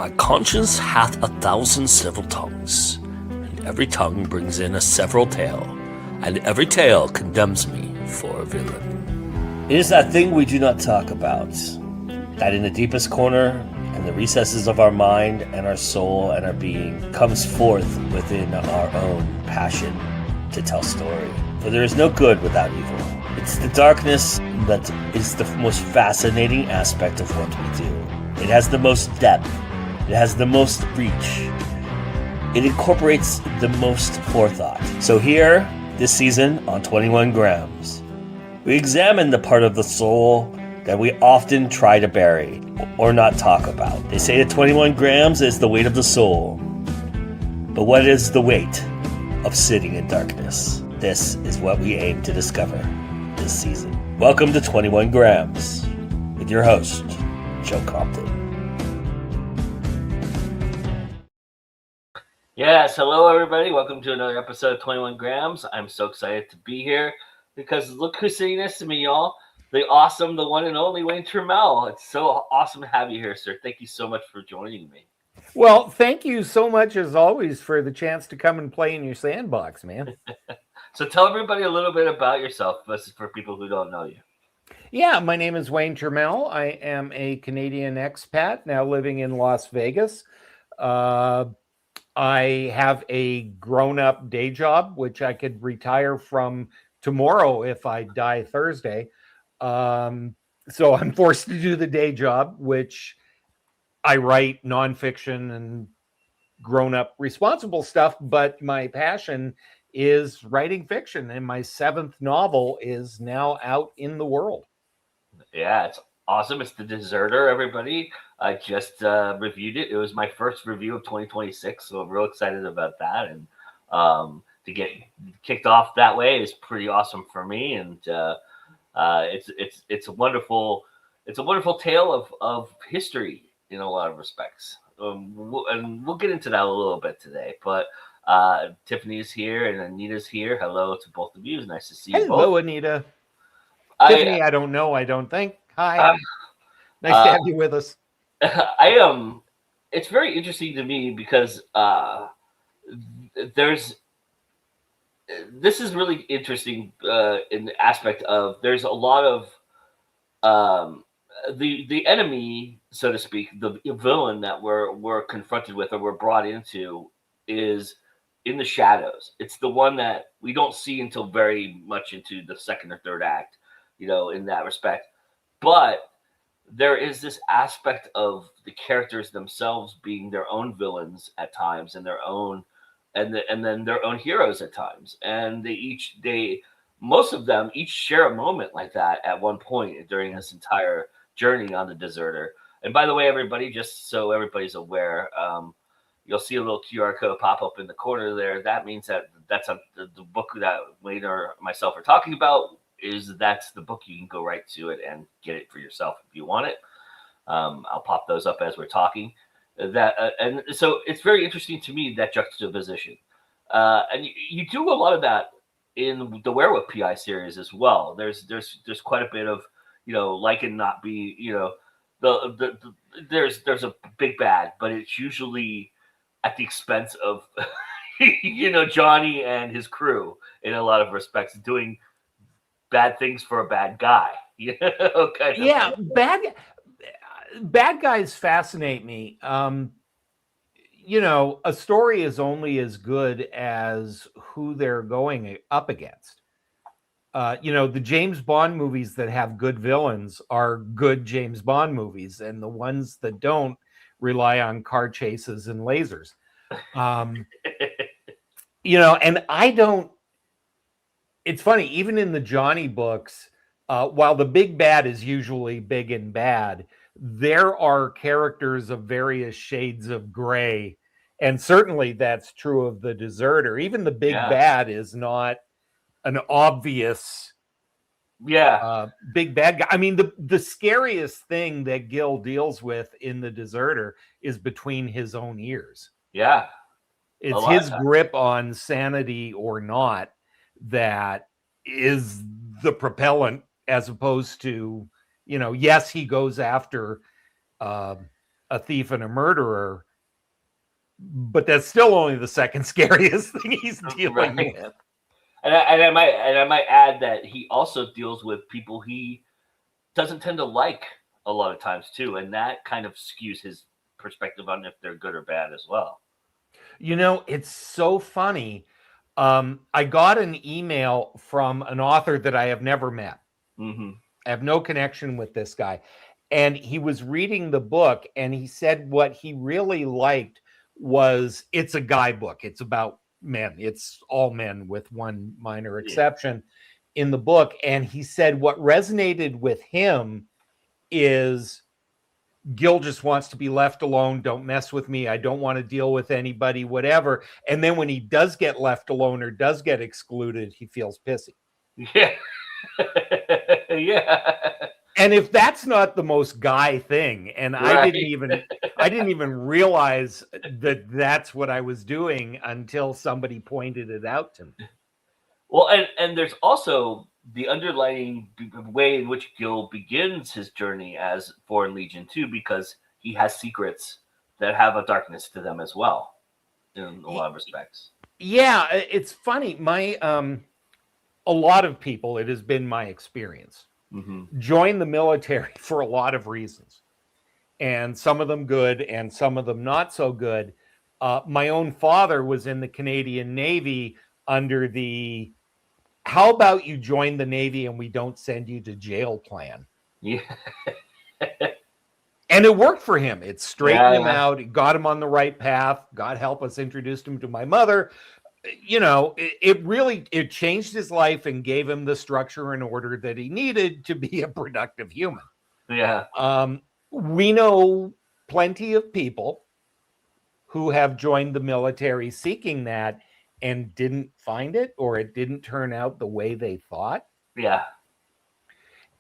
My conscience hath 1,000 civil tongues, and every tongue brings in a several tale, and every tale condemns me for a villain. It is that thing we do not talk about, that in the deepest corner and the recesses of our mind and our soul and our being comes forth within our own passion to tell story. For there is no good without evil. It's the darkness that is the most fascinating aspect of what we do. It has the most depth. It has the most reach. It incorporates the most forethought. So here, this season on 21 Grams, we examine the part of the soul that we often try to bury or not talk about. They say that 21 grams is the weight of the soul. But what is the weight of sitting in darkness? This is what we aim to discover this season. Welcome to 21 Grams with your host, Joe Compton. Yes, hello everybody. Welcome to another episode of 21 Grams. I'm so excited to be here because look who's sitting next to me, y'all. The awesome, the one and only Wayne Turmel. It's so awesome to have you here, sir. Thank you so much for joining me. Well, thank you so much, as always, for the chance to come and play in your sandbox, man. So tell everybody a little bit about yourself, for people who don't know you. Yeah, my name is Wayne Turmel. I am a Canadian expat, now living in Las Vegas. I have a grown-up day job, which I could retire from tomorrow if I die Thursday. So I'm forced to do the day job, which I write nonfiction and grown-up responsible stuff, but my passion is writing fiction, and my 7th novel is now out in the world. Yeah, it's awesome. It's The Deserter, everybody. I just reviewed it. It was my first review of 2026, so I'm real excited about that. And to get kicked off that way is pretty awesome for me. And it's a wonderful tale of history in a lot of respects. And we'll get into that a little bit today. But Tiffany's here and Anita's here. Hello to both of you. It's nice to see you both. Hello, Anita. Tiffany, I don't know. I don't think. Hi. Nice to have you with us. It's very interesting to me because this is really interesting in the aspect of there's a lot of the enemy, so to speak, the villain that we're confronted with or we're brought into is in the shadows. It's the one that we don't see until very much into the second or third act, in that respect. But there is this aspect of the characters themselves being their own villains at times and then their own heroes at times. And most of them each share a moment like that at one point during this entire journey on the Deserter. And by the way, everybody, just so everybody's aware, you'll see a little QR code pop up in the corner there. That means that's the book that Wayne or myself are talking about. That's the book. You can go right to it and get it for yourself if you want it. I'll pop those up as we're talking. And so it's very interesting to me, that juxtaposition. And you do a lot of that in the Werewolf PI series as well. There's quite a bit of Lykan not be there's a big bad, but it's usually at the expense of Johnny and his crew in a lot of respects, doing bad things for a bad guy. Bad guys fascinate me. A story is only as good as who they're going up against. The James Bond movies that have good villains are good James Bond movies, and the ones that don't rely on car chases and lasers. And I don't. It's funny, even in the Johnny books, while the big bad is usually big and bad, there are characters of various shades of gray. And certainly that's true of the Deserter. Even the big bad is not an obvious big bad guy. I mean, the scariest thing that Gil deals with in the Deserter is between his own ears. Yeah. It's his grip on sanity or not that is the propellant, as opposed to, yes, he goes after a a thief and a murderer, but that's still only the second scariest thing he's dealing Right. with. And I might add that he also deals with people he doesn't tend to like a lot of times too, and that kind of skews his perspective on if they're good or bad as well. You know, it's so funny. I got an email from an author that I have never met. Mm-hmm. I have no connection with this guy. And he was reading the book, and he said what he really liked was it's a guy book. It's about men. It's all men with one minor exception in the book. And he said what resonated with him is Gil just wants to be left alone. Don't mess with me. I don't want to deal with anybody, whatever. And then when he does get left alone or does get excluded, he feels pissy. Yeah. Yeah. And if that's not the most guy thing, and Right. I didn't even realize that that's what I was doing until somebody pointed it out to me. Well, and there's also the underlying way in which Gil begins his journey as Foreign Legion too, because he has secrets that have a darkness to them as well, in a lot of respects. Yeah, it's funny. A lot of people, it has been my experience, join the military for a lot of reasons, and some of them good and some of them not so good. My own father was in the Canadian Navy under the "how about you join the Navy and we don't send you to jail" plan. Yeah. And it worked for him. It straightened him out. It got him on the right path. God help us, introduced him to my mother. You know, it changed his life and gave him the structure and order that he needed to be a productive human. Yeah. We know plenty of people who have joined the military seeking that and didn't find it, or it didn't turn out the way they thought. Yeah.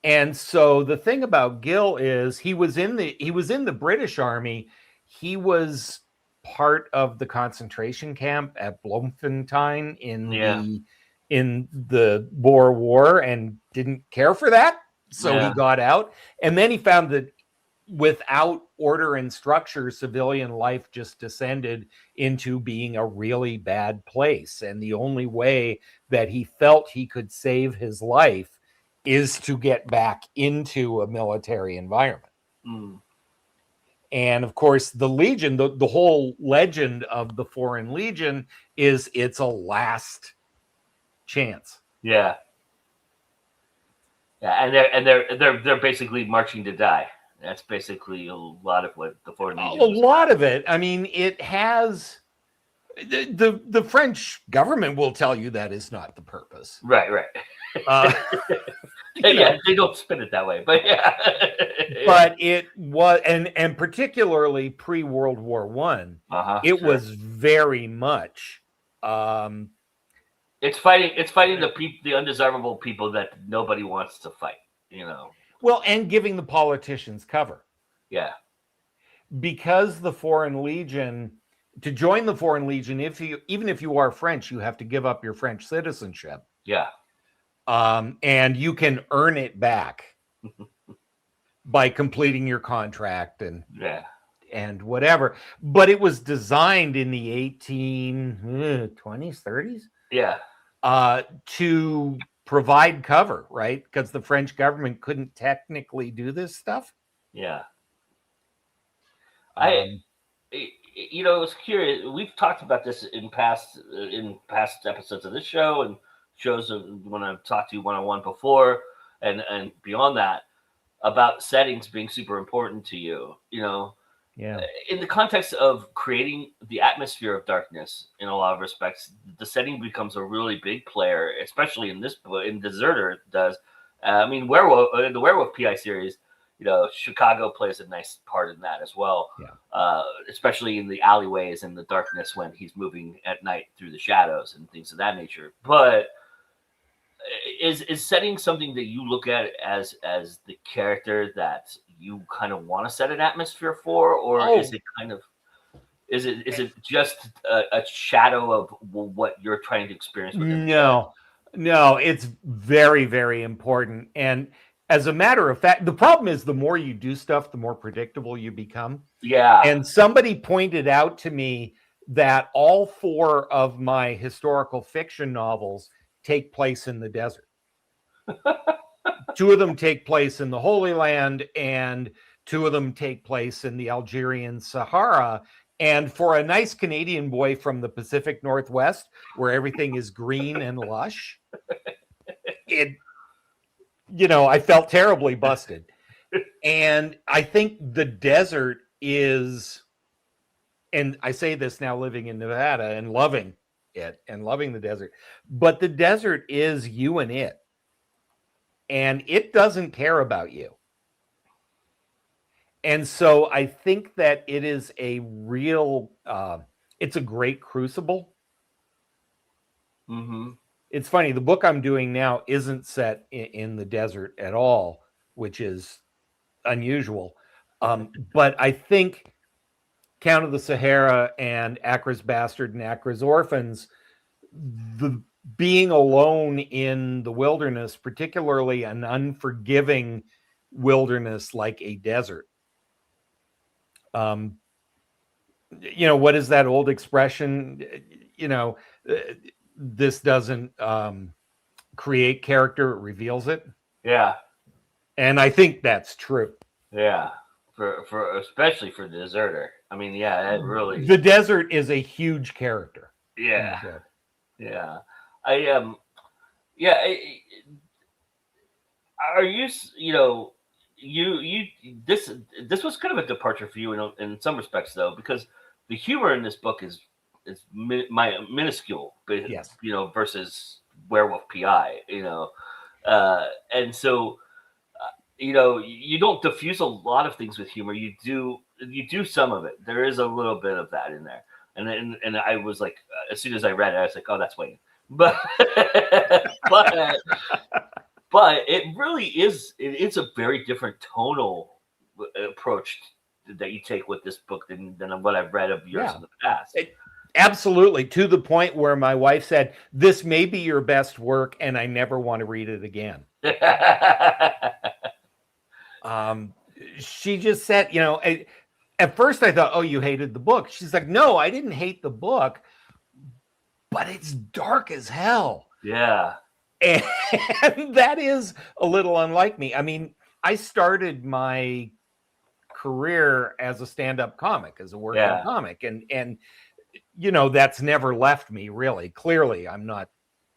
And so the thing about Gil is he was in the British Army. He was part of the concentration camp at Bloemfontein in the Boer War and didn't care for that. So he got out. And then he found that without order and structure, civilian life just descended into being a really bad place. And the only way that he felt he could save his life is to get back into a military environment. And of course, the Legion, the whole legend of the Foreign Legion is it's a last chance. Yeah. Yeah, and they're basically marching to die. That's basically a lot of what the Foreign Legion is. A lot of it. I mean, it has the French government will tell you that is not the purpose. Right. Yeah, they don't spin it that way, but yeah. But it was, and particularly pre-World War I, it was very much. It's fighting the undesirable people that nobody wants to fight. You know. Well, and giving the politicians cover. Yeah. Because the Foreign Legion, to join the Foreign Legion, even if you are French, you have to give up your French citizenship. Yeah. And you can earn it back by completing your contract and whatever. But it was designed in the 1820s, 30s. Yeah. To provide cover, right? Because the French government couldn't technically do this stuff. Yeah. I was curious. We've talked about this in past episodes of this show and shows when I've talked to you one-on-one before and beyond that about settings being super important to you. You know, in the context of creating the atmosphere of darkness, in a lot of respects, the setting becomes a really big player, especially in Deserter. It does. I mean, the Werewolf PI series, you know, Chicago plays a nice part in that as well. Yeah. Especially in the alleyways and the darkness when he's moving at night through the shadows and things of that nature. But is setting something that you look at as the character that you kind of want to set an atmosphere for, or is it kind of is it just a shadow of what you're trying to experience with them? No, it's very, very important. And as a matter of fact, the problem is the more you do stuff, the more predictable you become. Yeah. And somebody pointed out to me that all 4 of my historical fiction novels take place in the desert. 2 of them take place in the Holy Land, and 2 of them take place in the Algerian Sahara. And for a nice Canadian boy from the Pacific Northwest, where everything is green and lush, I felt terribly busted. And I think the desert is, and I say this now living in Nevada and loving it and loving the desert, but the desert is you and it. And it doesn't care about you. And so I think that it is a real, it's a great crucible. Mm-hmm. It's funny, the book I'm doing now isn't set in the desert at all, which is unusual. But I think Count of the Sahara and Acra's Bastard and Acra's Orphans, the being alone in the wilderness, particularly an unforgiving wilderness like a desert. What is that old expression? This doesn't create character, it reveals it. Yeah. And I think that's true. Yeah. For especially for the deserter. I mean, yeah, it really. The desert is a huge character. Yeah. Yeah. Are you this was kind of a departure for you in some respects though, because the humor in this book is minuscule, but yes, versus Werewolf PI, and so you don't diffuse a lot of things with humor. You do some of it. There is a little bit of that in there, and I was like, as soon as I read it, I was like, oh, that's Wayne, but but it really is. It's a very different tonal approach that you take with this book than what I've read of yours in the past. Absolutely, to the point where my wife said, "This may be your best work, and I never want to read it again." She just said, at first I thought, "Oh, you hated the book." She's like, "No, I didn't hate the book, but it's dark as hell." Yeah. And that is a little unlike me. I mean, I started my career as a stand-up comic, as a working comic, and that's never left me, really. Clearly, I'm not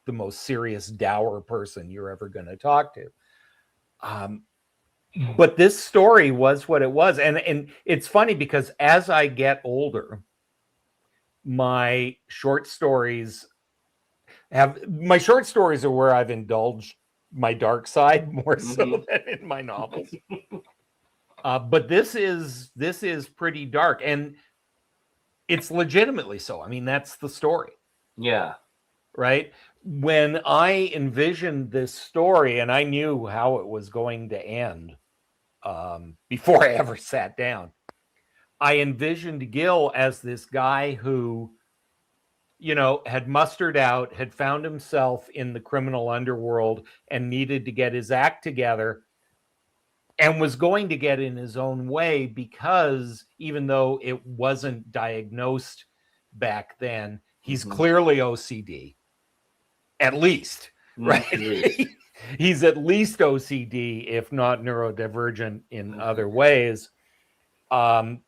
the most serious, dour person you're ever going to talk to. But this story was what it was. And it's funny because as I get older, my short stories are where I've indulged my dark side more so than in my novels. But this is pretty dark, and it's legitimately so. I mean, that's the story. Yeah. Right? When I envisioned this story, and I knew how it was going to end before I ever sat down, I envisioned Gil as this guy who, had mustered out, had found himself in the criminal underworld and needed to get his act together, and was going to get in his own way because even though it wasn't diagnosed back then, he's clearly OCD, at least, right? He's at least OCD, if not neurodivergent in other ways. I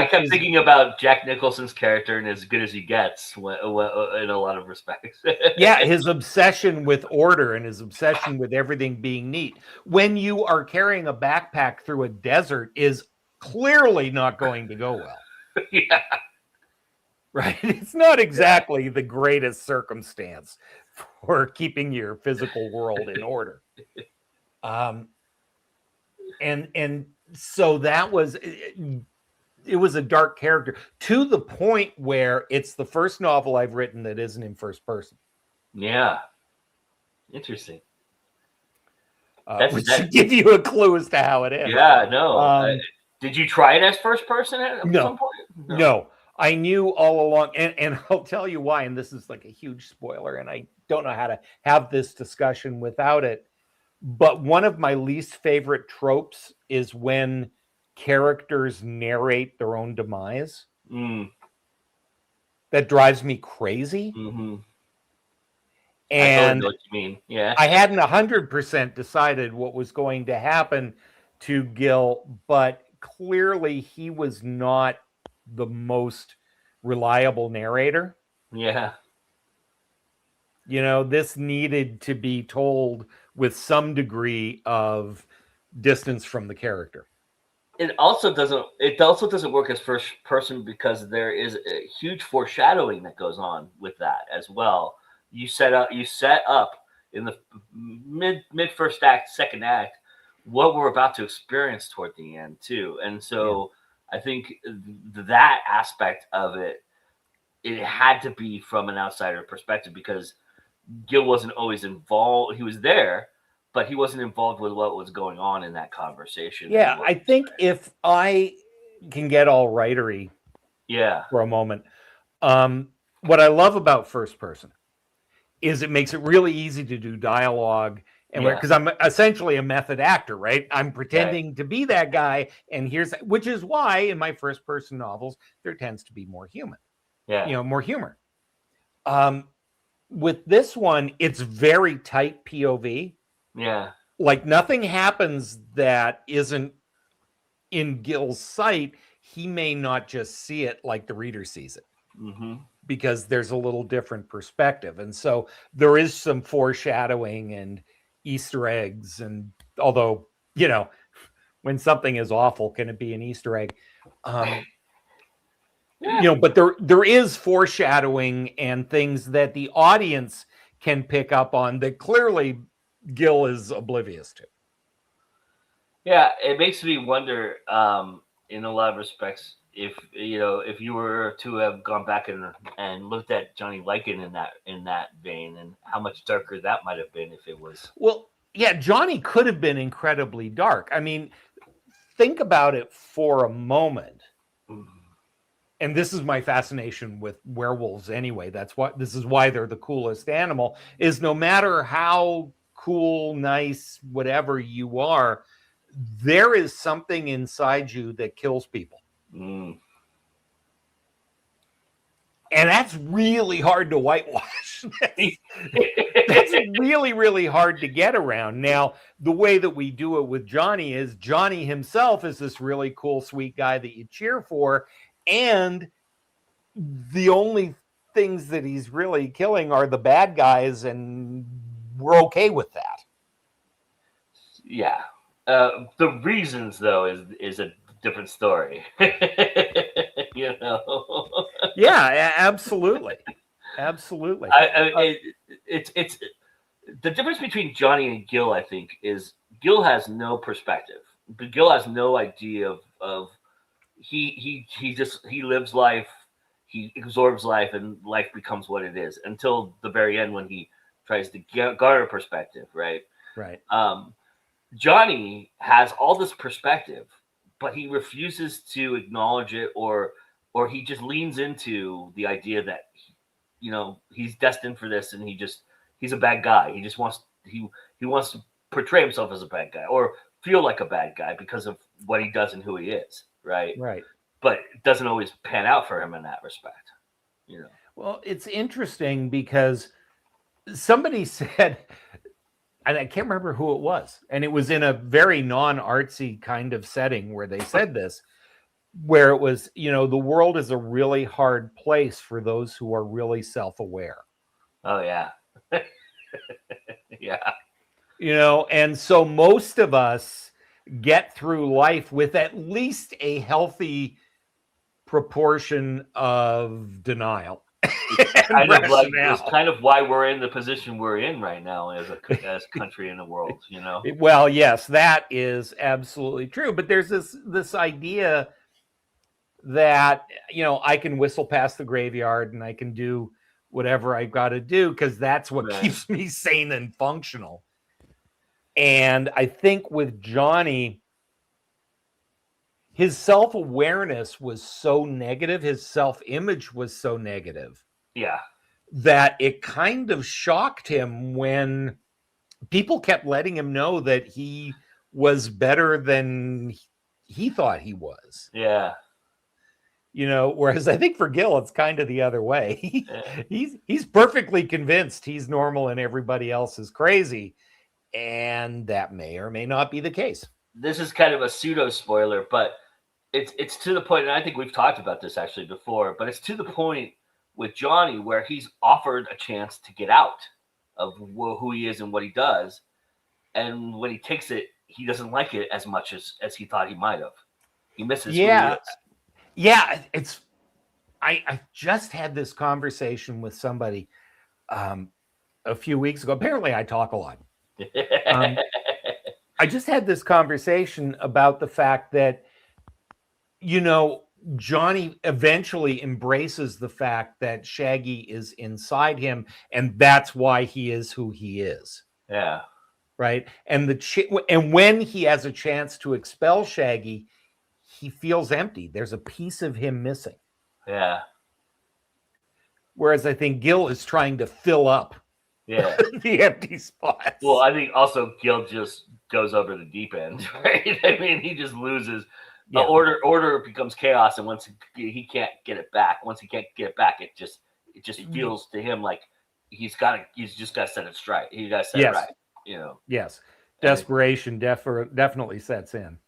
kept thinking about Jack Nicholson's character and As Good as He Gets in a lot of respects. Yeah, his obsession with order and his obsession with everything being neat. When you are carrying a backpack through a desert is clearly not going to go well. Yeah. Right? It's not exactly the greatest circumstance for keeping your physical world in order. And so that was, it was a dark character to the point where it's the first novel I've written that isn't in first person. Yeah. Interesting. Which should give you a clue as to how it is. Yeah, no. Did you try it as first person at some point? No. I knew all along, and I'll tell you why, and this is like a huge spoiler, and I don't know how to have this discussion without it. But one of my least favorite tropes is when characters narrate their own demise. That drives me crazy. Mm-hmm. I totally And know what you mean. Yeah. I hadn't 100% decided what was going to happen to Gil, but clearly he was not the most reliable narrator. Yeah. This needed to be told with some degree of distance from the character. It also doesn't work as first person because there is a huge foreshadowing that goes on with that as well. You set up in the mid first act, second act, what we're about to experience toward the end too. And so I think that aspect of it had to be from an outsider perspective, because Gil wasn't always involved. He was there, but he wasn't involved with what was going on in that conversation. Yeah, I think if I can get all writery for a moment, what I love about first person is it makes it really easy to do dialogue, and because I'm essentially a method actor, right? I'm pretending to be that guy, and which is why in my first person novels there tends to be more human, more humor. With this one, it's very tight POV. Yeah. Like nothing happens that isn't in Gil's sight. He may not just see it like the reader sees it. Mm-hmm. Because there's a little different perspective. And so there is some foreshadowing and Easter eggs. And although, when something is awful, can it be an Easter egg? But there is foreshadowing and things that the audience can pick up on that clearly Gil is oblivious to. Yeah, it makes me wonder, in a lot of respects, if you were to have gone back and looked at Johnny Lykan in that vein, and how much darker that might have been if it was. Well, yeah, Johnny could have been incredibly dark. I mean, think about it for a moment. And this is my fascination with werewolves anyway. This is why they're the coolest animal, is no matter how cool, nice, whatever you are, there is something inside you that kills people. And that's really hard to whitewash. That's really, really hard to get around. Now, the way that we do it with Johnny is Johnny himself is this really cool, sweet guy that you cheer for. And the only things that he's really killing are the bad guys. And we're okay with that. Yeah. The reasons, though, is a different story. Yeah, absolutely. Absolutely. It's the difference between Johnny and Gil, I think, is Gil has no perspective. But Gil has no idea of he lives life, he absorbs life, and life becomes what it is until the very end when he tries to garner perspective, right? Right. Johnny has all this perspective, but he refuses to acknowledge it, or he just leans into the idea that he's destined for this, and he's a bad guy. He just wants to portray himself as a bad guy or feel like a bad guy because of what he does and who he is, right? Right. But it doesn't always pan out for him in that respect. Well, it's interesting because somebody said, and I can't remember who it was, and it was in a very non-artsy kind of setting where they said this, where it was, the world is a really hard place for those who are really self-aware. Oh, yeah. Yeah. And so most of us get through life with at least a healthy proportion of denial. It's kind of why we're in the position we're in right now as country in the world, Well, yes, that is absolutely true. But there's this idea that, I can whistle past the graveyard and I can do whatever I've got to do because that's what keeps me sane and functional. And I think with Johnny, his self-awareness was so negative, his self-image was so negative. Yeah. That it kind of shocked him when people kept letting him know that he was better than he thought he was. Yeah. Whereas I think for Gil, it's kind of the other way. Yeah. He's perfectly convinced he's normal and everybody else is crazy. And that may or may not be the case. This is kind of a pseudo spoiler, but it's to the point, and I think we've talked about this actually before, but it's to the point with Johnny where he's offered a chance to get out of who he is and what he does. And when he takes it, he doesn't like it as much as he thought he might have. He misses who he is. Yeah, I just had this conversation with somebody a few weeks ago. Apparently, I talk a lot. I just had this conversation about the fact that, Johnny eventually embraces the fact that Shaggy is inside him, and that's why he is who he is. Yeah. Right. And and when he has a chance to expel Shaggy, he feels empty. There's a piece of him missing. Yeah. Whereas I think Gil is trying to fill up the empty spots. Well, I think also Gil just goes over the deep end, right? I mean, he just loses. The order becomes chaos, and once he can't get it back, it just feels to him like he's just got to set it straight. He got to set it right. Yes, desperation definitely sets in.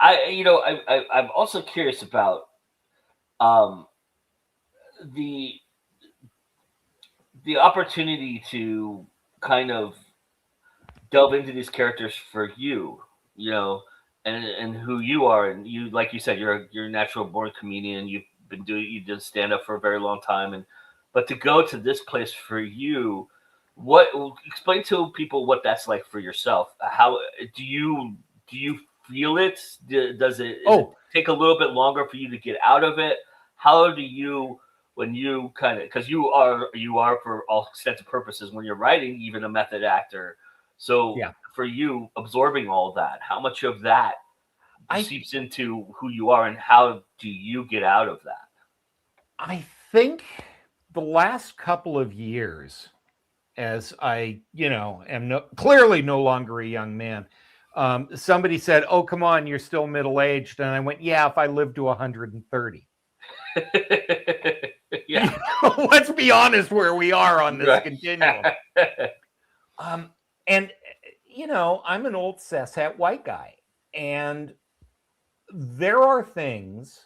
I'm also curious about the opportunity to kind of delve into these characters for you, and who you are, and you, like you said, you're a natural born comedian. You did stand up for a very long time, but to go to this place for you. Explain to people what that's like for yourself. How do you feel it? Does it take a little bit longer for you to get out of it? How do you, when you kind of, because you are for all extents and purposes when you're writing even a method actor. So for you absorbing all that, how much of that seeps into who you are, and how do you get out of that? I think the last couple of years, as I, am clearly no longer a young man. Somebody said, "Oh, come on, you're still middle-aged." And I went, "Yeah, if I live to 130. Yeah. Let's be honest where we are on this continuum. And, I'm an old cesshat white guy. And there are things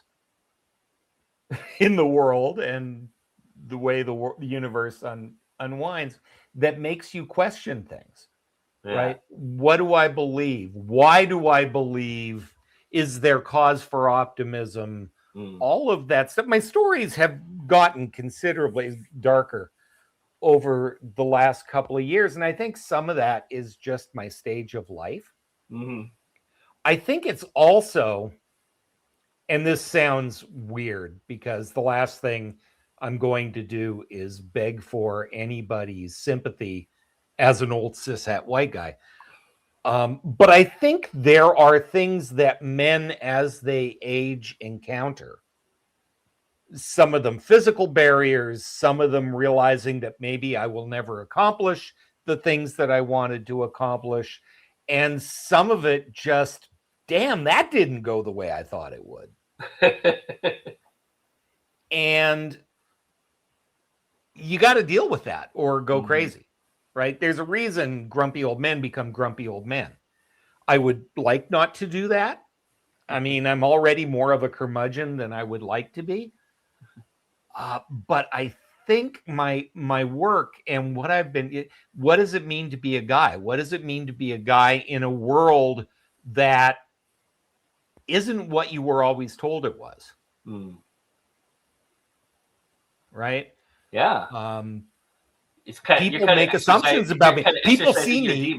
in the world and the way the universe unwinds that makes you question things, right? What do I believe? Why do I believe? Is there cause for optimism? All of that stuff. My stories have gotten considerably darker over the last couple of years, and I think some of that is just my stage of life. I think it's also, and this sounds weird because the last thing I'm going to do is beg for anybody's sympathy as an old cishet white guy. But I think there are things that men, as they age, encounter. Some of them physical barriers, some of them realizing that maybe I will never accomplish the things that I wanted to accomplish. And some of it just, damn, that didn't go the way I thought it would. And you got to deal with that or go crazy, right? There's a reason grumpy old men become grumpy old men. I would like not to do that. I mean, I'm already more of a curmudgeon than I would like to be. But I think my work and what does it mean to be a guy? What does it mean to be a guy in a world that isn't what you were always told it was? Right? Yeah. People make assumptions about me. People see me.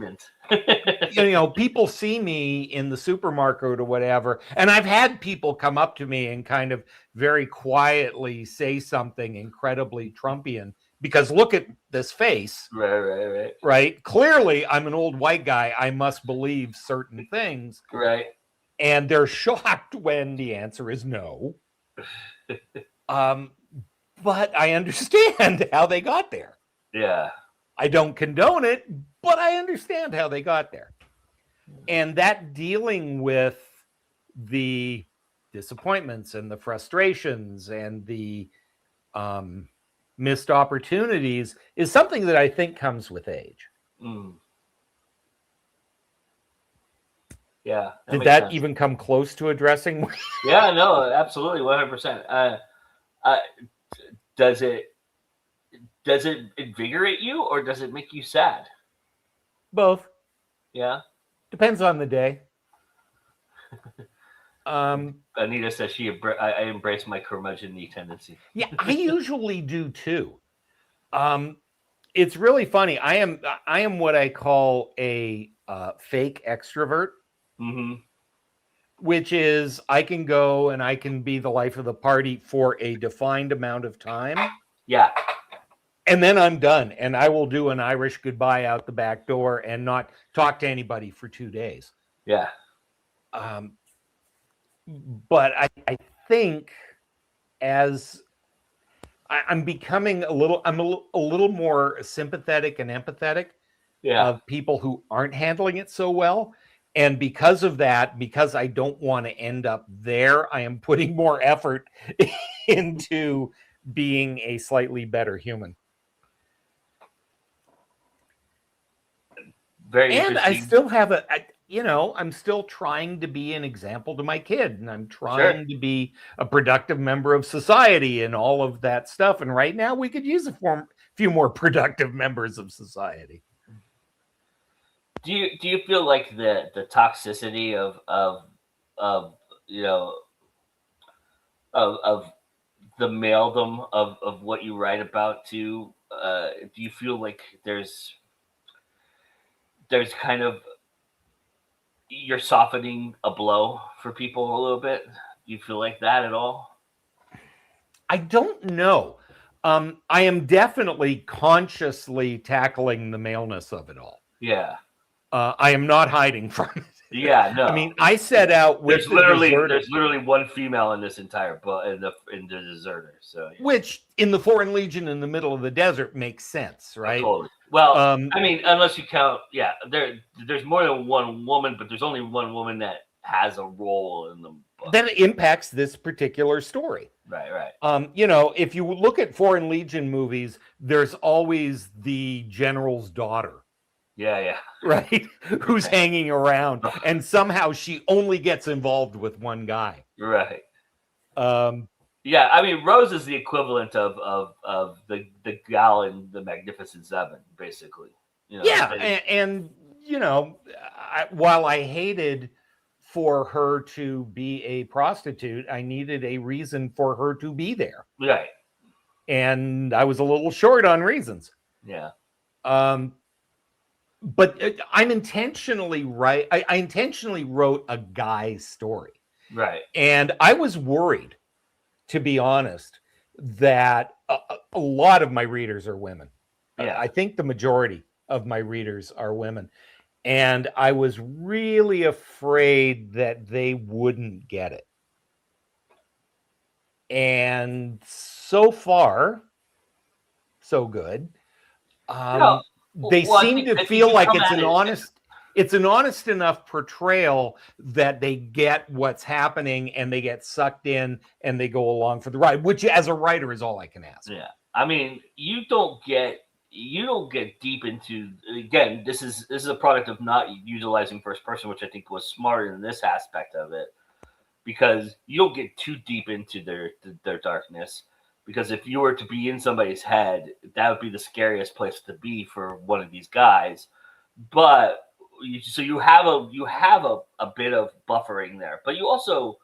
People see me in the supermarket or whatever, and I've had people come up to me and kind of very quietly say something incredibly Trumpian because look at this face. Right. Clearly, I'm an old white guy. I must believe certain things. Right. And they're shocked when the answer is no. But I understand how they got there. Yeah. I don't condone it, but I understand how they got there. And that dealing with the disappointments and the frustrations and the missed opportunities is something that I think comes with age. Yeah. Did that even come close to addressing? Yeah, no, absolutely, 100%. Does it invigorate you, or does it make you sad? Both. Yeah. Depends on the day. Anita says I embrace my curmudgeon-y tendency. Yeah, I usually do too. It's really funny. I am what I call a fake extrovert, which is I can go and I can be the life of the party for a defined amount of time. Yeah. And then I'm done, and I will do an Irish goodbye out the back door and not talk to anybody for 2 days. Yeah. But I think as I'm becoming a little more sympathetic and empathetic of people who aren't handling it so well. And because of that, because I don't want to end up there, I am putting more effort into being a slightly better human. Very and I still have I'm still trying to be an example to my kid, and I'm trying to be a productive member of society and all of that stuff. And right now we could use a few more productive members of society. Do you feel like the toxicity of the maledom of what you write about too? Do you feel like there's kind of you're softening a blow for people a little bit? Do you feel like that at all? I don't know. I am definitely consciously tackling the maleness of it all. Yeah. I am not hiding from it. Yeah, no. I mean, I set out with there's literally one female in this entire book in the Deserter. So which in the Foreign Legion in the middle of the desert makes sense, right? Totally. Well, I mean, unless you count, there's more than one woman, but there's only one woman that has a role in the book. That impacts this particular story. Right. If you look at Foreign Legion movies, there's always the general's daughter. Yeah. Right? Who's hanging around, and somehow she only gets involved with one guy. Right. Yeah, I mean, Rose is the equivalent of the gal in the Magnificent Seven, basically. And while I hated for her to be a prostitute, I needed a reason for her to be there. Right. And I was a little short on reasons. Yeah. But I'm intentionally right. I intentionally wrote a guy story. Right. And I was worried, to be honest, that a lot of my readers are women. Yeah. I think the majority of my readers are women. And I was really afraid that they wouldn't get it. And so far, so good. They seem to feel like it's an honest enough portrayal that they get what's happening and they get sucked in and they go along for the ride, which as a writer is all I can ask. Yeah. I mean, you don't get deep into, again, this is a product of not utilizing first person, which I think was smart in this aspect of it, because you don't get too deep into their darkness. Because if you were to be in somebody's head, that would be the scariest place to be for one of these guys. But you have a bit of buffering there. But you also,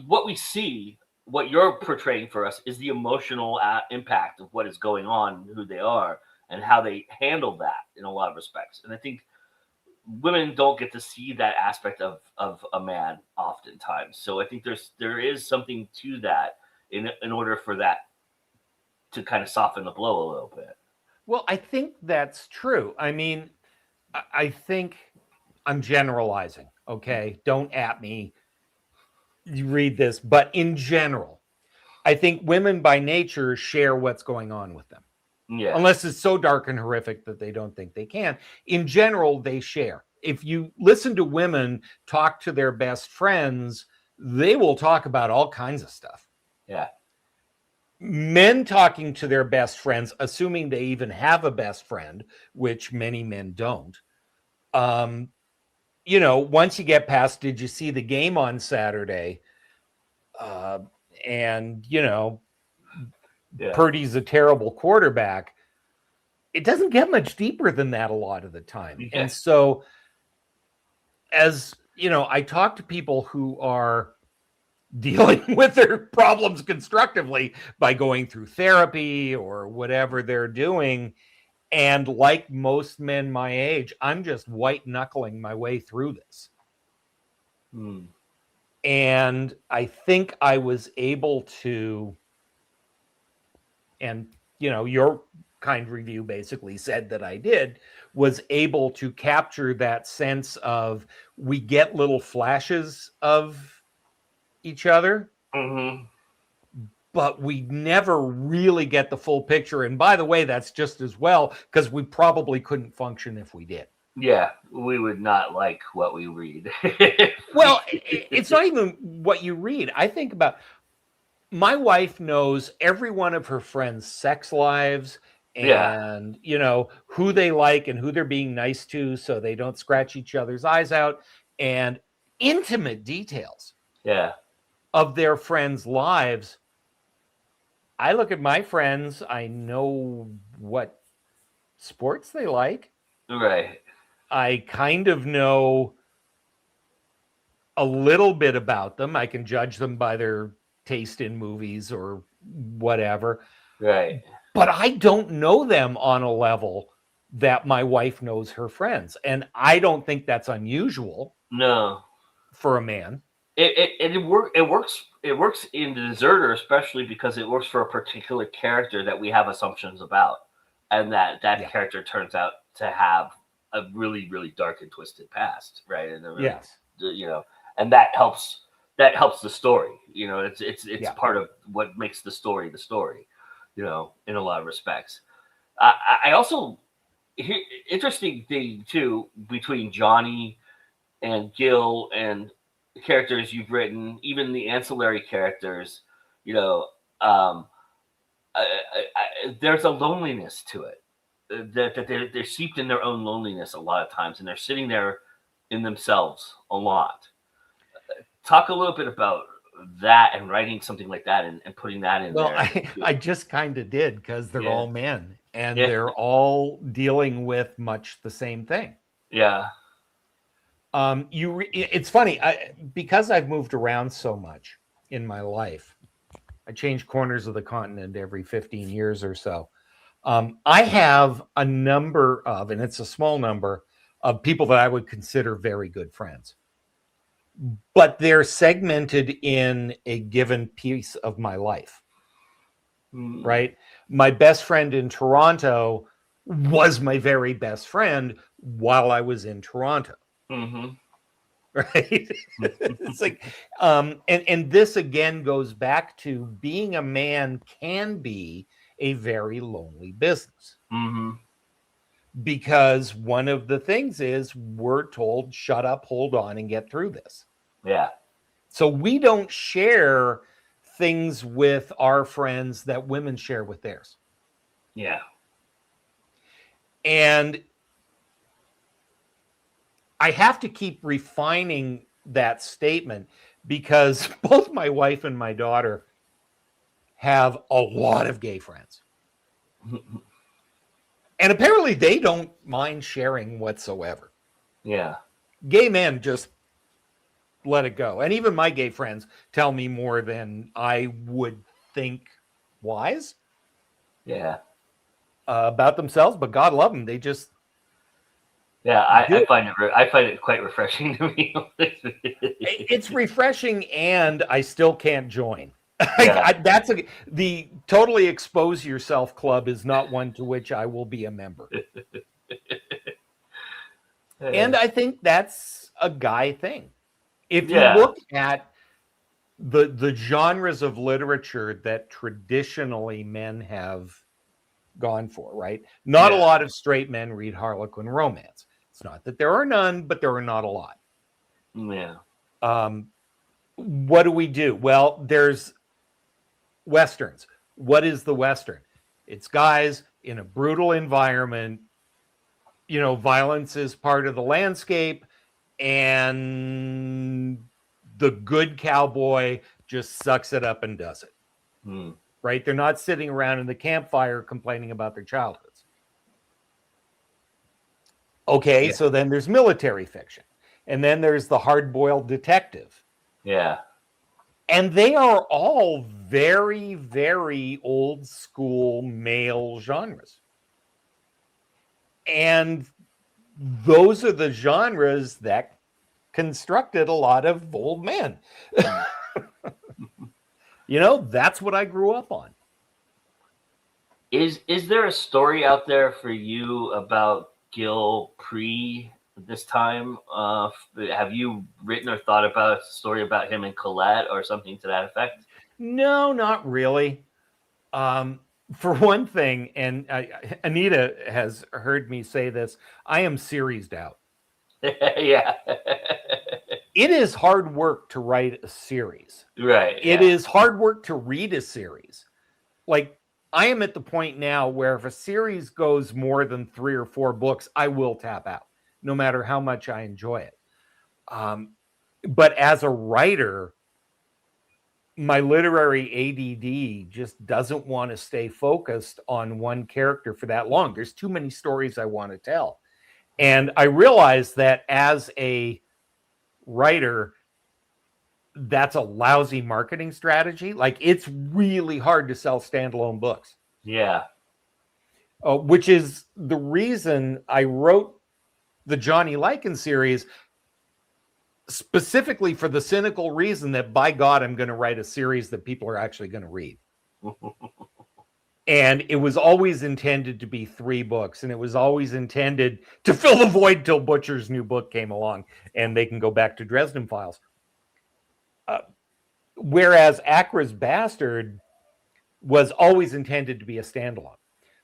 what we see, what you're portraying for us is the emotional impact of what is going on, who they are, and how they handle that in a lot of respects. And I think women don't get to see that aspect of a man oftentimes. So I think there is something to that in order for that to kind of soften the blow a little bit. Well, I think that's true. I mean, I think I'm generalizing, okay? Don't at me. You read this, but in general, I think women by nature share what's going on with them. Yeah. Unless it's so dark and horrific that they don't think they can. In general, they share. If you listen to women talk to their best friends, they will talk about all kinds of stuff. Yeah. Men talking to their best friends, assuming they even have a best friend, which many men don't. Once you get past, did you see the game on Saturday? And Purdy's a terrible quarterback. It doesn't get much deeper than that a lot of the time. Yeah. And so, as I talk to people who are dealing with their problems constructively by going through therapy or whatever they're doing. And like most men my age, I'm just white knuckling my way through this. And I think I was able to, and your kind review basically said that I was able to capture that sense of, we get little flashes of each other, but we never really get the full picture. And by the way, that's just as well, because we probably couldn't function if we did. Yeah, we would not like what we read. Well, it's not even what you read. I think about, my wife knows every one of her friends' sex lives and who they like and who they're being nice to so they don't scratch each other's eyes out, and intimate details of their friends' lives. I look at my friends, I know what sports they like. Right. I kind of know a little bit about them. I can judge them by their taste in movies or whatever. Right. But I don't know them on a level that my wife knows her friends. And I don't think that's unusual. No. For a man. It works in The Deserter, especially because it works for a particular character that we have assumptions about. And that character turns out to have a really, really dark and twisted past, right? And and that helps the story. It's part of what makes the story, in a lot of respects. I also, interesting thing too, between Johnny and Gil and the characters you've written, even the ancillary characters, there's a loneliness to it. That they're steeped in their own loneliness a lot of times, and they're sitting there in themselves a lot. Talk a little bit about that and writing something like that and putting that in there. Well, I just kind of did, because they're all men and they're all dealing with much the same thing. Yeah. It's funny, because I've moved around so much in my life. I change corners of the continent every 15 years or so. I have a number of, and it's a small number, of people that I would consider very good friends. But they're segmented in a given piece of my life, right? My best friend in Toronto was my very best friend while I was in Toronto. Right? It's like, and this again goes back to being a man can be a very lonely business. Because one of the things is we're told, shut up, hold on, and get through this. Yeah. So we don't share things with our friends that women share with theirs. Yeah. And I have to keep refining that statement, because both my wife and my daughter have a lot of gay friends. And apparently they don't mind sharing whatsoever. Yeah. Gay men just let it go. And even my gay friends tell me more than I would think wise. Yeah. About themselves, but God love them. They just. Yeah, I find it quite refreshing to me. It's refreshing, and I still can't join. Yeah. The totally expose yourself club is not one to which I will be a member. And I think that's a guy thing. If you look at the genres of literature that traditionally men have gone for, right? Not a Yeah. lot of straight men read Harlequin romance. It's not that there are none, but there are not a lot. Yeah. What do? Well, there's Westerns. What is the Western? It's guys in a brutal environment. Violence is part of the landscape, and the good cowboy just sucks it up and does it. Right? They're not sitting around in the campfire complaining about their childhoods. Okay, Yeah. so then there's military fiction. And then there's the hard-boiled detective. Yeah. And they are all very, very old school male genres. And those are the genres that constructed a lot of old men. That's what I grew up on. Is there a story out there for you about Gil pre this time? Have you written or thought about a story about him and Colette or something to that effect? No, not really. For one thing, and Anita has heard me say this, I am seriesed out. Yeah. It is hard work to write a series. Right. It is hard work to read a series. Like, I am at the point now where if a series goes more than 3 or 4 books, I will tap out, no matter how much I enjoy it. But as a writer, my literary ADD just doesn't want to stay focused on one character for that long. There's too many stories I want to tell. And I realize that as a writer, that's a lousy marketing strategy. Like, it's really hard to sell standalone books. Yeah. Which is the reason I wrote the Johnny Lykan series, specifically for the cynical reason that, by God, I'm going to write a series that people are actually going to read. And it was always intended to be 3 books, and it was always intended to fill the void till Butcher's new book came along, and they can go back to Dresden Files. Whereas Acra's Bastard was always intended to be a standalone.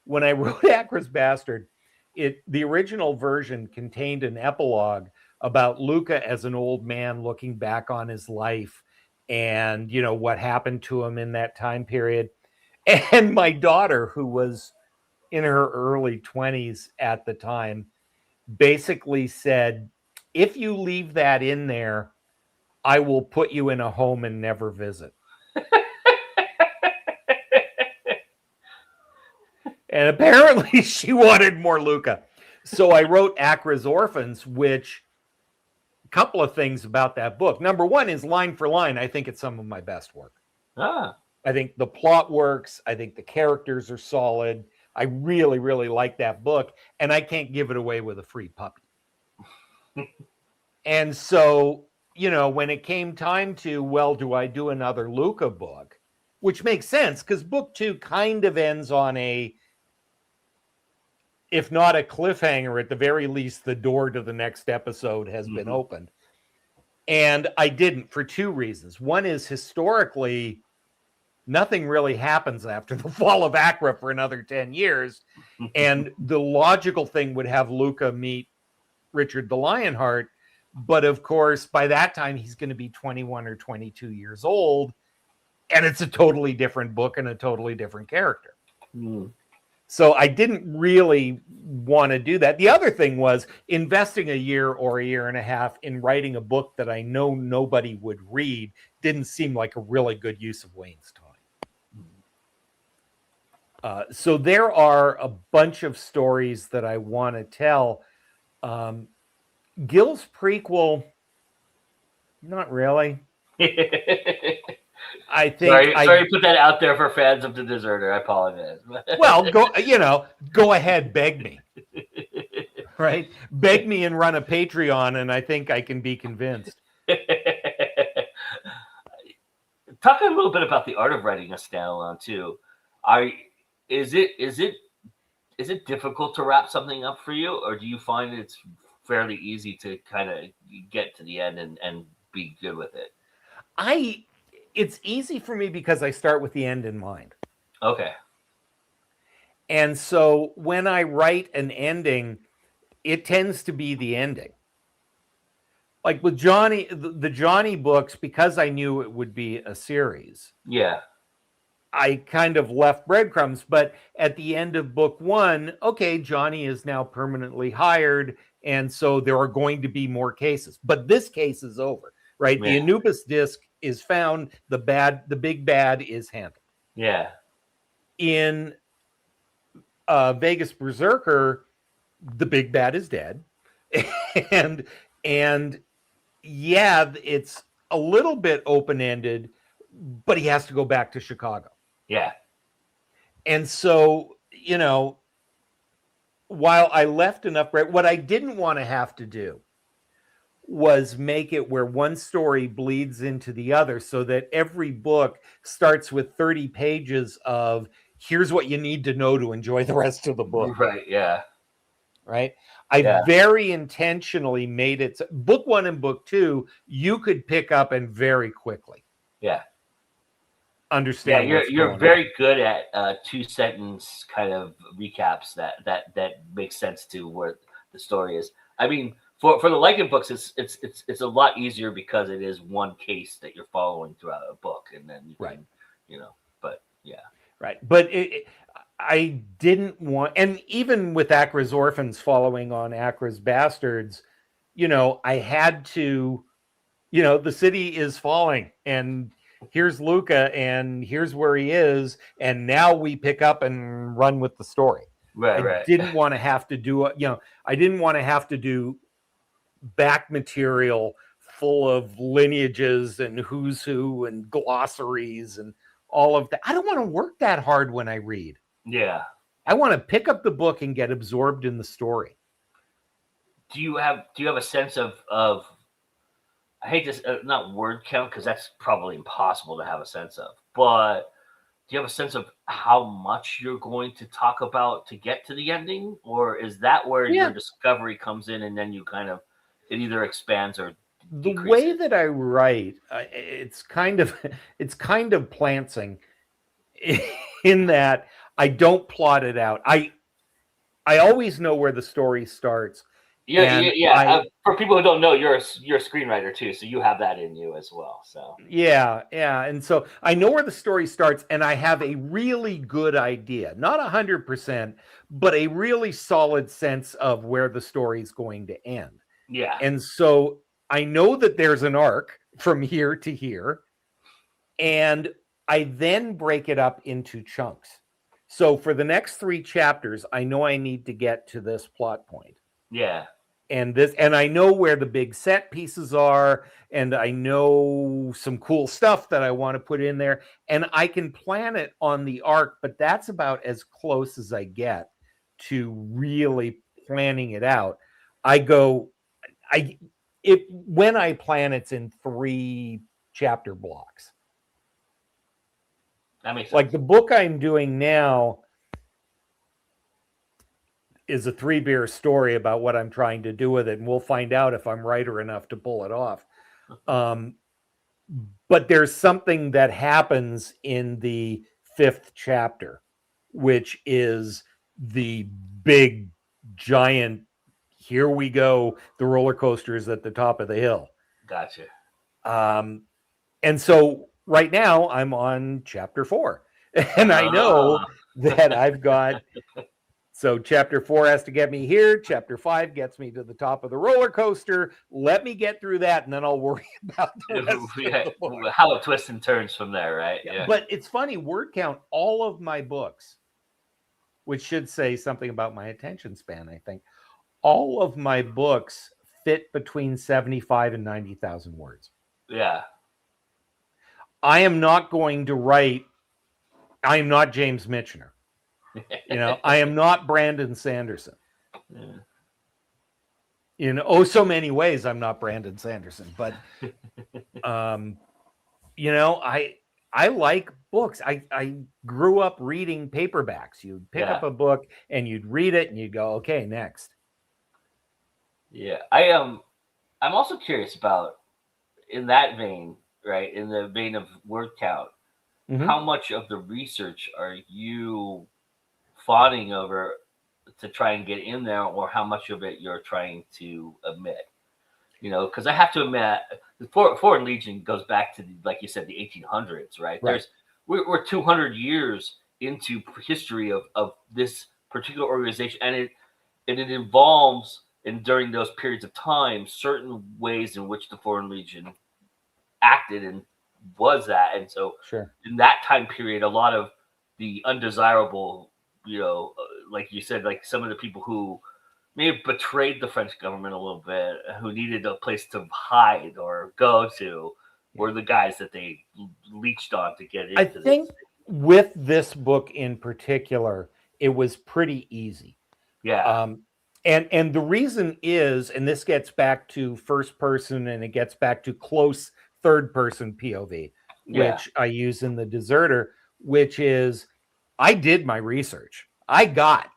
When I wrote Acra's Bastard, the original version contained an epilogue about Luca as an old man looking back on his life and, what happened to him in that time period. And my daughter, who was in her early 20s at the time, basically said, if you leave that in there, I will put you in a home and never visit. And apparently she wanted more Luca. So I wrote Acra's Orphans, which, a couple of things about that book. Number one is line for line, I think it's some of my best work. I think the plot works. I think the characters are solid. I really, really like that book. And I can't give it away with a free puppy. And so, when it came time to, well, do I do another Luca book? Which makes sense, because book 2 kind of ends on if not a cliffhanger, at the very least, the door to the next episode has been opened. And I didn't, for 2 reasons. One is, historically, nothing really happens after the fall of Acra for another 10 years. And the logical thing would have Luca meet Richard the Lionheart. But of course, by that time, he's going to be 21 or 22 years old. And it's a totally different book and a totally different character. So I didn't really want to do that. The other thing was investing a year or a year and a half in writing a book that I know nobody would read didn't seem like a really good use of Wayne's time. So there are a bunch of stories that I want to tell. Gil's prequel, not really. I think sorry to put that out there for fans of The Deserter. I apologize. Well, go ahead, beg me. Right? Beg me and run a Patreon, and I think I can be convinced. Talk a little bit about the art of writing a standalone too. Is it difficult to wrap something up for you, or do you find it's fairly easy to kind of get to the end and be good with it? It's easy for me because I start with the end in mind. Okay. And so when I write an ending, it tends to be the ending. Like with Johnny, the Johnny books, because I knew it would be a series, Yeah. I kind of left breadcrumbs. But at the end of book one, okay, Johnny is now permanently hired. And so there are going to be more cases. But this case is over, right? Yeah. The Anubis disc is found, the big bad is handled. Yeah. In Vegas Berserker, the big bad is dead. and and yeah, it's a little bit open-ended, but he has to go back to Chicago. Yeah. And so, while I left enough break, what I didn't want to have to do was make it where one story bleeds into the other so that every book starts with 30 pages of here's what you need to know to enjoy the rest of the book. Right. Yeah. Right. I very intentionally made it book one and book two, you could pick up and very quickly. Yeah. Understand. Yeah, you're very good at 2 sentence kind of recaps that makes sense to where the story is. I mean, for the Lykan books, it's a lot easier because it is one case that you're following throughout a book, and then you can, But yeah, right. But I didn't want, and even with Akra's Orphans following on Akra's Bastards, I had to, the city is falling, and here's Luca, and here's where he is, and now we pick up and run with the story. I didn't want to have to do I didn't want to have to do back material full of lineages and who's who and glossaries and all of that. I don't want to work that hard when I read. Yeah. I want to pick up the book and get absorbed in the story. Do you have a sense of I hate this, not word count, because that's probably impossible to have a sense of, but do you have a sense of how much you're going to talk about to get to the ending, or is that where your discovery comes in, and then you kind of it either expands or decreases? The way that I write, it's kind of planting in that I don't plot it out. I always know where the story starts. Yeah. For people who don't know, you're a screenwriter too, so you have that in you as well. So yeah, and so I know where the story starts, and I have a really good idea, not 100%, but a really solid sense of where the story is going to end. Yeah, and so I know that there's an arc from here to here, and I then break it up into chunks. So for the next 3 chapters, I know I need to get to this plot point. Yeah. And I know where the big set pieces are, and I know some cool stuff that I want to put in there, and I can plan it on the arc, but that's about as close as I get to really planning it out. When I plan, it's in 3 chapter blocks. That makes sense. Like the book I'm doing now is a 3-beer story about what I'm trying to do with it, and we'll find out if I'm writer enough to pull it off. But there's something that happens in the 5th chapter, which is the big, giant, here we go, the roller coaster is at the top of the hill. Gotcha. And so right now I'm on chapter 4, and I know that I've got. So chapter 4 has to get me here. Chapter 5 gets me to the top of the roller coaster. Let me get through that, and then I'll worry about the rest of the book. How it twists and turns from there, right? Yeah. But it's funny, word count, all of my books, which should say something about my attention span, I think, all of my books fit between 75 and 90,000 words. Yeah. I am not going to write, I am not James Michener. I am not Brandon Sanderson. In so many ways, I'm not Brandon Sanderson. But, I like books. I grew up reading paperbacks. You'd pick up a book and you'd read it and you'd go, okay, next. Yeah, I'm also curious about, in that vein, right? In the vein of word count, how much of the research are you fawning over to try and get in there, or how much of it you're trying to omit. Because I have to admit, the Foreign Legion goes back to, like you said, the 1800s, right? Right. We're 200 years into history of this particular organization, and it involves, and during those periods of time, certain ways in which the Foreign Legion acted and was that. And so Sure. in that time period, a lot of the undesirable, like you said, like some of the people who may have betrayed the French government a little bit, who needed a place to hide or go to, were the guys that they leached on to get into I think with this book in particular, it was pretty easy. Yeah. And the reason is, and this gets back to first person, and it gets back to close third person POV, which I use in The Deserter, which is I did my research. I got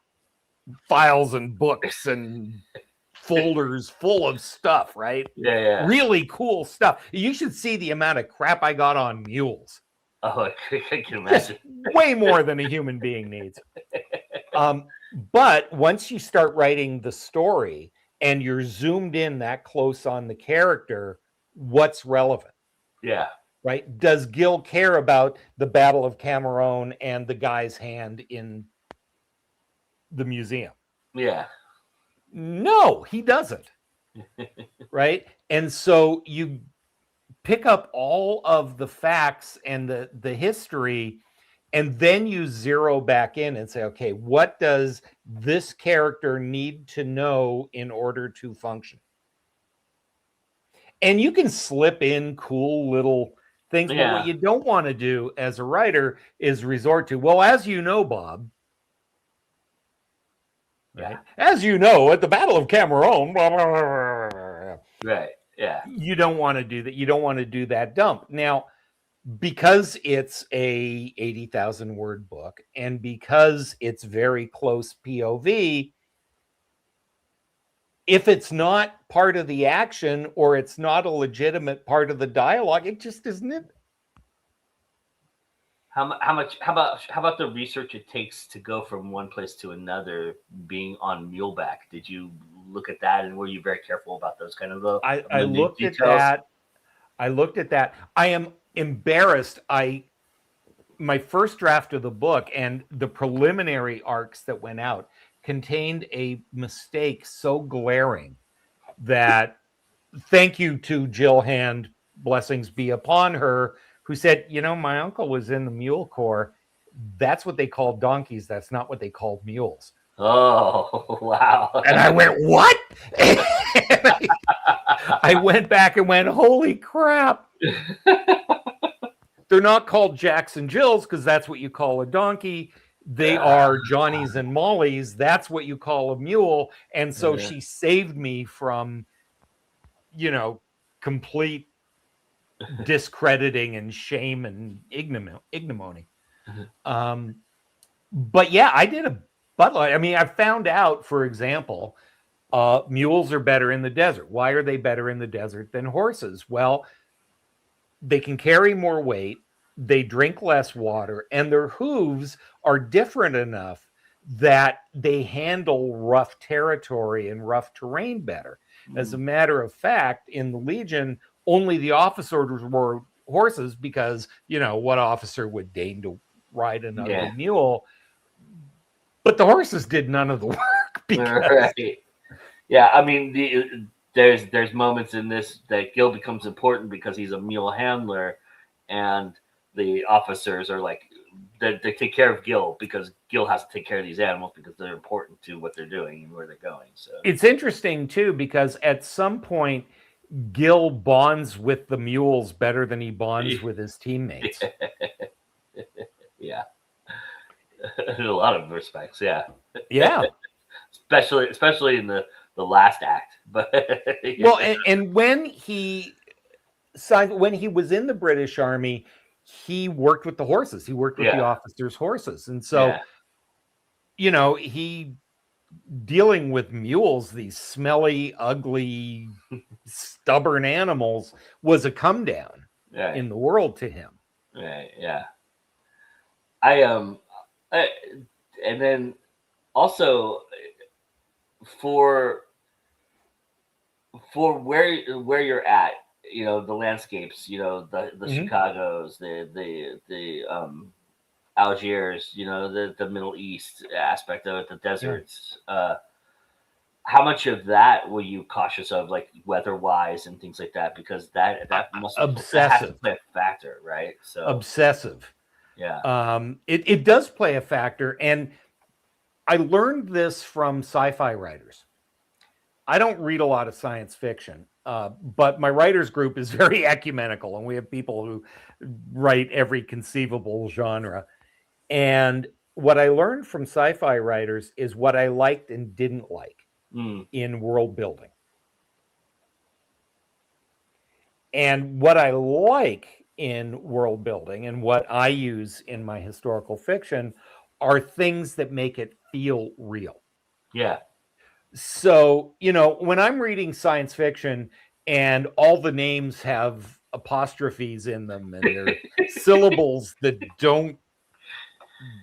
files and books and folders full of stuff, right? Yeah. Really cool stuff. You should see the amount of crap I got on mules. Oh, I can imagine. Way more than a human being needs. But once you start writing the story and you're zoomed in that close on the character, what's relevant? Yeah. Right? Does Gil care about the Battle of Cameroon and the guy's hand in the museum? Yeah. No, he doesn't. Right? And so you pick up all of the facts and the history, and then you zero back in and say, okay, what does this character need to know in order to function? And you can slip in cool little things, but what you don't want to do as a writer is resort to, well, as you know, Bob, right? As you know, at the Battle of Cameroon, blah, blah, blah, blah. Right. Yeah. You don't want to do that. You don't want to do that dump. Now, because it's a 80,000 word book, and because it's very close POV, if it's not part of the action or it's not a legitimate part of the dialogue, it just isn't it. How about the research it takes to go from one place to another, being on muleback? Did you look at that, and were you very careful about those kind of the? I looked at that. I looked at that. I am embarrassed. My first draft of the book and the preliminary arcs that went out contained a mistake so glaring that, thank you to Jill Hand, blessings be upon her, who said, my uncle was in the Mule Corps. That's what they called donkeys. That's not what they called mules. Oh, wow. And I went, what? I went back and went, holy crap. They're not called Jacks and Jills because that's what you call a donkey. They are Johnnies and Mollies. That's what you call a mule. And so she saved me from, complete discrediting and shame and ignominy. But yeah, I did a buttload. I mean, I found out, for example, mules are better in the desert. Why are they better in the desert than horses? Well, they can carry more weight, they drink less water, and their hooves are different enough that they handle rough territory and rough terrain better. As a matter of fact, in the Legion, only the officers were horses because, what officer would deign to ride another mule? But the horses did none of the work. Because... Yeah, I mean, there's moments in this that Gil becomes important because he's a mule handler, and the officers are like, they take care of Gil because Gil has to take care of these animals because they're important to what they're doing and where they're going. So it's interesting too, because at some point Gil bonds with the mules better than he bonds with his teammates. Yeah. In a lot of respects, yeah. Yeah. especially in the last act. But well, and when he was in the British Army, he worked with the horses. He worked with the officers' horses. And so, he dealing with mules, these smelly, ugly, stubborn animals, was a come down in the world to him. Right. Yeah. And then also for where you're at, the landscapes, the Mhm. Chicagos, the Algiers, the Middle East aspect of it, the Yeah. deserts. How much of that were you cautious of, like weather wise and things like that? Because that has to Obsessive. play a factor, right? So Obsessive. yeah. It does play a factor. And I learned this from sci-fi writers. I don't read a lot of science fiction, but my writers group is very ecumenical, and we have people who write every conceivable genre. And what I learned from sci-fi writers is what I liked and didn't like Mm, in world building. And what I like in world building and what I use in my historical fiction are things that make it feel real. yeah. So, when I'm reading science fiction and all the names have apostrophes in them and they're syllables that don't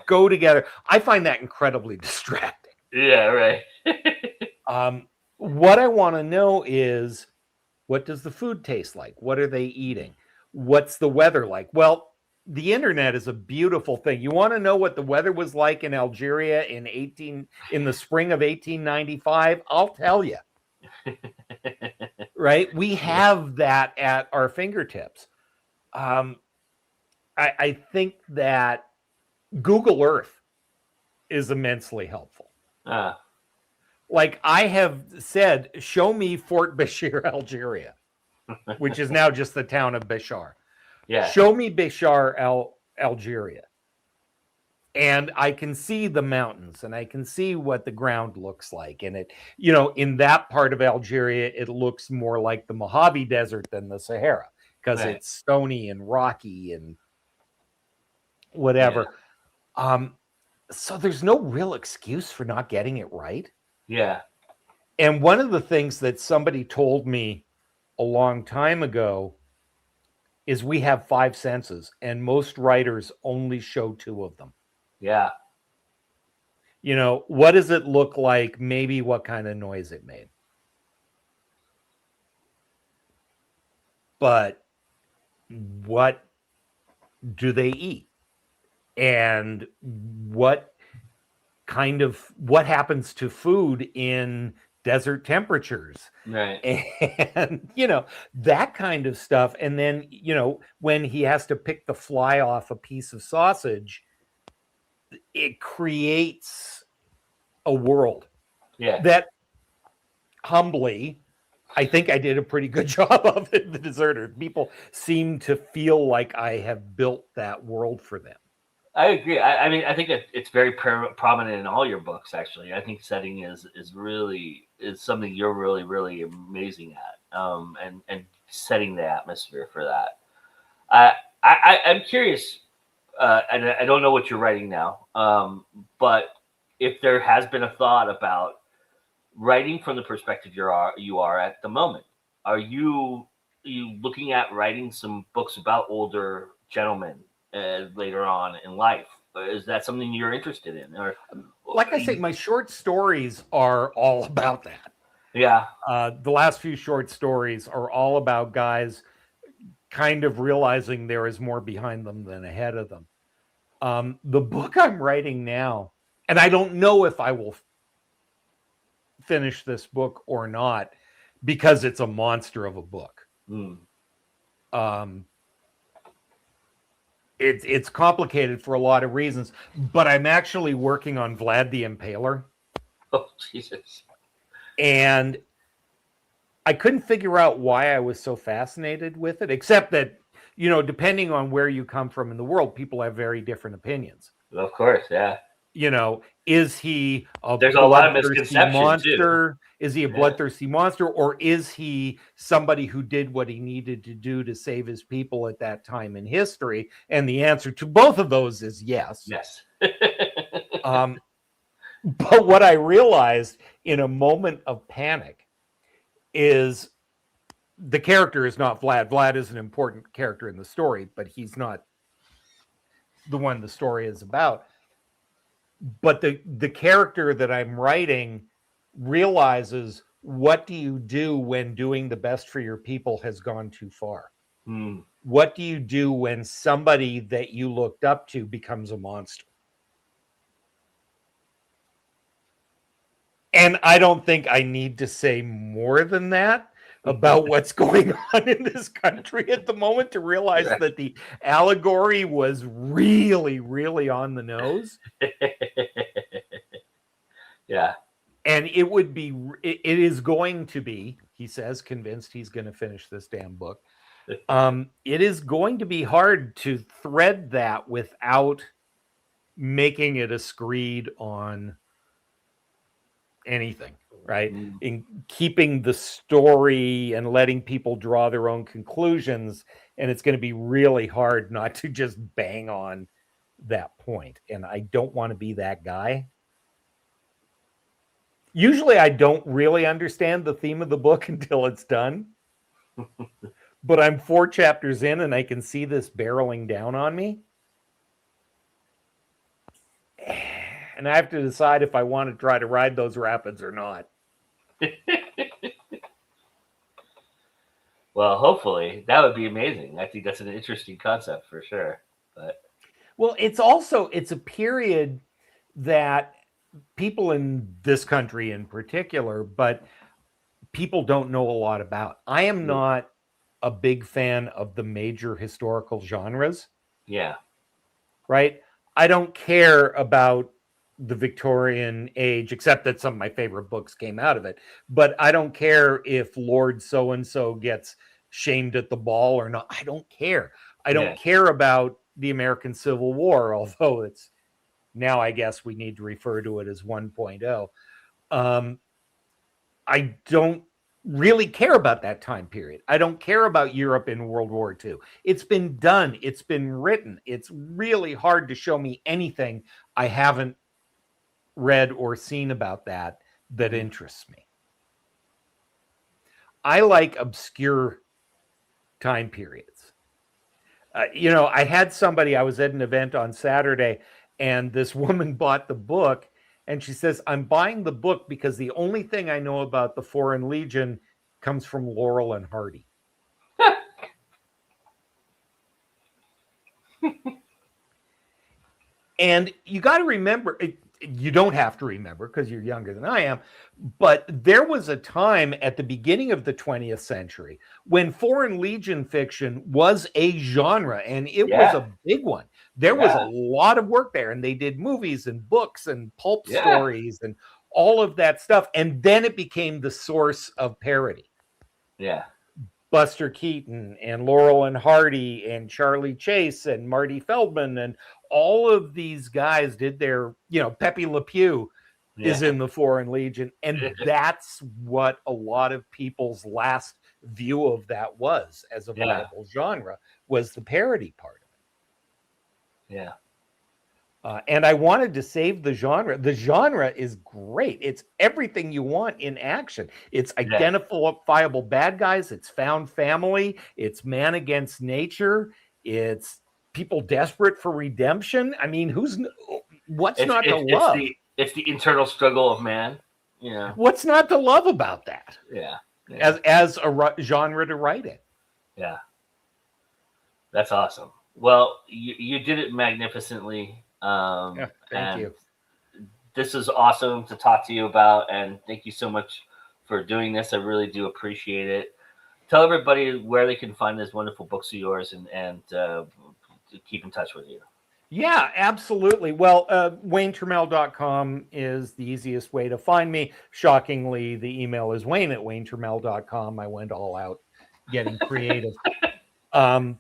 go together, I find that incredibly distracting. Yeah. Right. What I want to know is, what does the food taste like? What are they eating? What's the weather like? Well, the internet is a beautiful thing. You want to know what the weather was like in Algeria in the spring of 1895? I'll tell you. Right? We Yeah. have that at our fingertips. Um, I think that Google Earth is immensely helpful. Uh, Like I have said, show me Fort Bashir, Algeria, which is now just the town of Bashar. yeah. Show me Algeria. And I can see the mountains and I can see what the ground looks like. And in that part of Algeria, it looks more like the Mojave Desert than the Sahara because Right. it's stony and rocky and Yeah. whatever. So there's no real excuse for not getting it right. Yeah. And one of the things that somebody told me a long time ago is we have five senses, and most writers only show two of them. Yeah. What does it look like? Maybe what kind of noise it made. But what do they eat? And what happens to food in desert temperatures? Right. And that kind of stuff. And then when he has to pick the fly off a piece of sausage, it creates a world Yeah. that, humbly, I think I did a pretty good job of it. The Deserter. People seem to feel like I have built that world for them. I agree. I mean, I think that it's very prominent in all your books. Actually, I think setting is something you're really really amazing at, and setting the atmosphere for that. I'm curious, and I don't know what you're writing now, but if there has been a thought about writing from the perspective you are at the moment, are you looking at writing some books about older gentlemen later on in life? Is that something you're interested in? Or Like I say, my short stories are all about that. yeah, The last few short stories are all about guys kind of realizing there is more behind them than ahead of them. The book I'm writing now, and I don't know if I will finish this book or not because it's a monster of a book. mm. Um, it's complicated for a lot of reasons, but I'm actually working on Vlad the Impaler, Oh Jesus, and I couldn't figure out why I was so fascinated with it, except that depending on where you come from in the world, people have very different opinions. of course, yeah. Is he a There's a lot of bloodthirsty misconception too. monster? Is he a Yeah. bloodthirsty monster, or is he somebody who did what he needed to do to save his people at that time in history? And the answer to both of those is yes. Yes. Um, but what I realized in a moment of panic is the character is not Vlad. Vlad is an important character in the story, but he's not the one the story is about. but the character that I'm writing realizes, what do you do when doing the best for your people has gone too far? What do you do when somebody that you looked up to becomes a monster? And I don't think I need to say more than that about what's going on in this country at the moment to realize that the allegory was really, really on the nose. Yeah. And it would be, it is going to be, he says, convinced he's going to finish this damn book. It is going to be hard to thread that without making it a screed on anything, right? In keeping the story and letting people draw their own conclusions. And it's going to be really hard not to just bang on that point. And I don't want to be that guy. Usually I don't really understand the theme of the book until it's done. But I'm 4 chapters in and I can see this barreling down on me. And I have to decide if I want to try to ride those rapids or not. Well, hopefully that would be amazing. I think that's an interesting concept for sure. But well, it's a period that people in this country in particular, but people don't know a lot about. I am not a big fan of the major historical genres. Yeah. Right? I don't care about the Victorian age, except that some of my favorite books came out of it. But I don't care if Lord so-and-so gets shamed at the ball or not. I don't care. I don't care about the American Civil War, although it's now, I guess we need to refer to it as 1.0. I don't really care about that time period. I don't care about Europe in World War II. It's been done. It's been written. It's really hard to show me anything I haven't read or seen about that interests me. I like obscure time periods. I had somebody, I was at an event on Saturday, and this woman bought the book. And she says, I'm buying the book because the only thing I know about the Foreign Legion comes from Laurel and Hardy. And you got to remember, you don't have to remember because you're younger than I am, but there was a time at the beginning of the 20th century when Foreign Legion fiction was a genre, and it was a big one. There was a lot of work there, and they did movies and books and pulp stories and all of that stuff. And then it became the source of parody. Yeah. Buster Keaton and Laurel and Hardy and Charlie Chase and Marty Feldman and all of these guys did their, Pepe Le Pew is in the Foreign Legion. And that's what a lot of people's last view of that was as a viable genre, was the parody part of it. Yeah. And I wanted to save the genre. The genre is great. It's everything you want in action. It's identifiable bad guys. It's found family. It's man against nature. It's people desperate for redemption. I mean, what's not to love? It's the internal struggle of man. Yeah. What's not to love about that? Yeah. As a genre to write in. Yeah. That's awesome. Well, you did it magnificently. Thank you. This is awesome to talk to you about, and thank you so much for doing this. I really do appreciate it. Tell everybody where they can find those wonderful books of yours and keep in touch with you. Yeah, absolutely. Well, WayneTurmel.com is the easiest way to find me. Shockingly, the email is Wayne@WayneTurmel.com. I went all out getting creative. I'm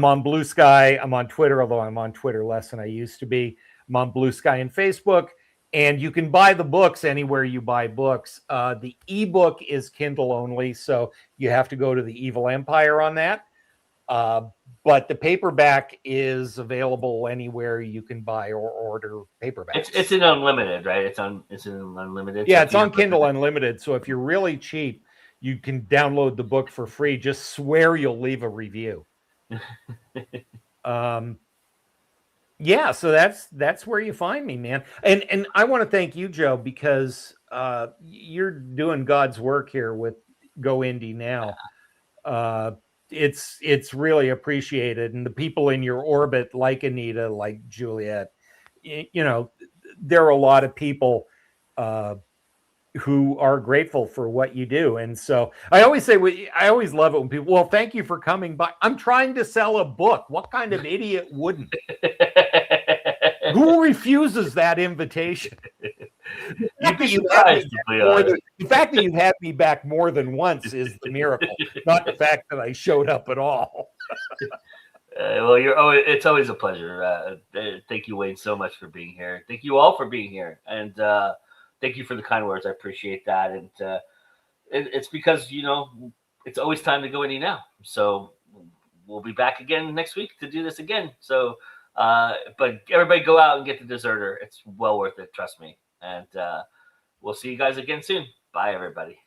on Blue Sky. I'm on Twitter, although I'm on Twitter less than I used to be. I'm on Blue Sky and Facebook. And you can buy the books anywhere you buy books. The ebook is Kindle only, so you have to go to the Evil Empire on that. But the paperback is available anywhere you can buy or order paperbacks. It's in Unlimited, right? It's in Unlimited. Yeah, it's on Kindle Unlimited. So if you're really cheap, you can download the book for free. Just swear you'll leave a review. Yeah, so that's where you find me, man. And I want to thank you, Joe, because you're doing God's work here with Go Indie Now. Uh, it's really appreciated, and the people in your orbit, like Anita, like Juliet, you know, there are a lot of people uh, who are grateful for what you do. And so I always say, I always love it when people, well, thank you for coming by. I'm trying to sell a book. What kind of idiot wouldn't? Who refuses that invitation? You'd be surprised, to be honest. The fact that you've had me back more than once is the miracle, not the fact that I showed up at all. Well, it's always a pleasure. Thank you, Wayne, so much for being here. Thank you all for being here, and thank you for the kind words. I appreciate that, and it's because it's always time to go indie now. So we'll be back again next week to do this again. So, but everybody go out and get the Deserter. It's well worth it, trust me. And we'll see you guys again soon. Bye, everybody.